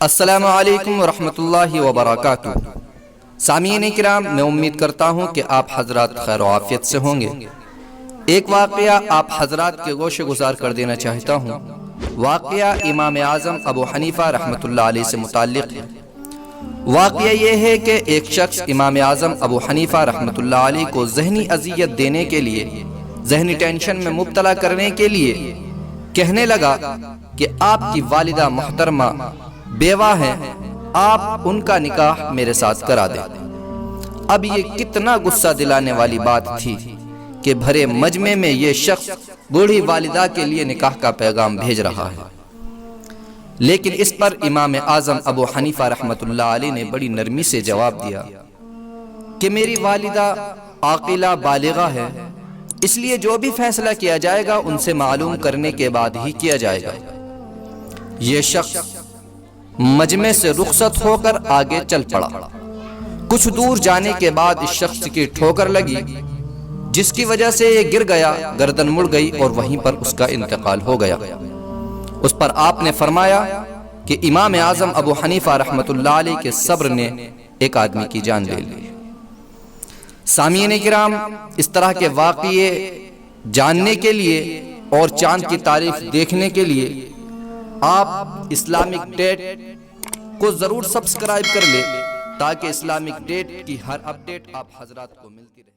अस्सलामुअलैकुम वरहमतुल्लाहि वबरकातुह। सामीन किराम, मैं उम्मीद करता हूँ कि आप हजरात खैर आफियत से होंगे। एक वाक़या आप हजरात के गोशे गुजार कर देना चाहता हूँ। वाक़या इमाम आज़म अबू हनीफा रहमतुल्लाह अलैह से मुताल्लिक़ है। वाक़या ये है कि एक शख्स इमाम आज़म अबू हनीफा रहमतुल्लाह अलैह को ज़हनी अज़ियत देने के लिए, ज़हनी टेंशन में मुब्तला करने के लिए कहने लगा कि आपकी वालिदा मोहतरमा बेवा हैं, आप उनका निकाह मेरे साथ करा दें। अब ये कितना गुस्सा दिलाने वाली बात थी कि भरे मजमे में ये शख्स बूढ़ी वालिदा के लिए निकाह का पैगाम भेज रहा है। लेकिन इस पर इमाम आज़म अबू हनीफा रहमतुल्लाह अलैह ने बड़ी नरमी से जवाब दिया कि मेरी वालिदा आक़िला बालिगा है, इसलिए जो भी फैसला किया जाएगा उनसे मालूम करने के बाद ही किया जाएगा। ये शख्स मजमे से रुखसत होकर आगे चल पड़ा। कुछ दूर जाने के बाद इस शख्स की ठोकर लगी, जिसकी वजह से ये गिर गया, गर्दन मुड़ गई और वहीं पर उसका इंतकाल हो गया। उस पर आपने फरमाया कि इमाम आज़म अबू हनीफा रहमतुल्लाह अलैह के सब्र ने एक आदमी की जान ले ली। सामीन किराम, इस तरह के वाक़ये जानने के लिए और चांद की तारीफ देखने के लिए आप इस्लामिक डेट को जरूर सब्सक्राइब कर ले, ताकि इस्लामिक डेट की हर अपडेट आप हजरात को मिलती रहे।